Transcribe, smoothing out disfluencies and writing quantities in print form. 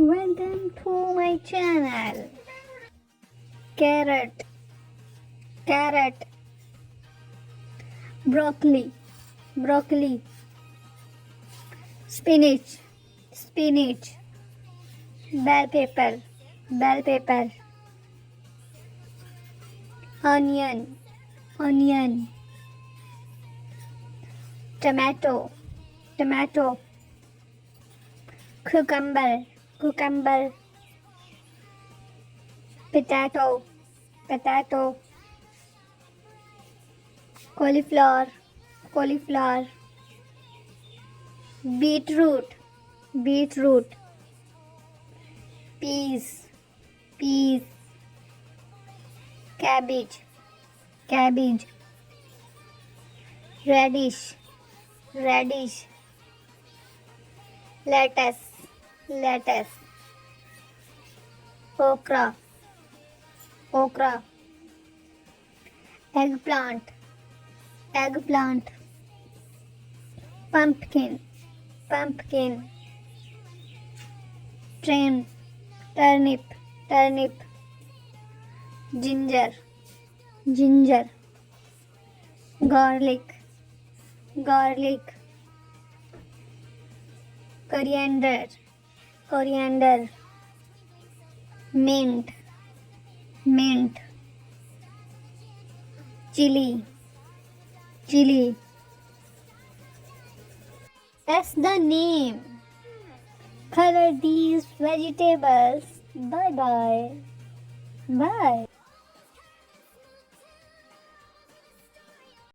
Welcome to my channel. Carrot, carrot, broccoli, broccoli, spinach, spinach, bell pepper, bell pepper, onion, onion, tomato, tomato, cucumber, cucumber, potato, potato, cauliflower, cauliflower, beetroot, beetroot, peas, peas, cabbage, cabbage, radish, radish, lettuce, lettuce, okra, okra, eggplant, eggplant, pumpkin, pumpkin, turnip, turnip, ginger, ginger, garlic, garlic, coriander, coriander, mint, mint, chili, chili. That's the name. Color these vegetables. Bye bye. Bye.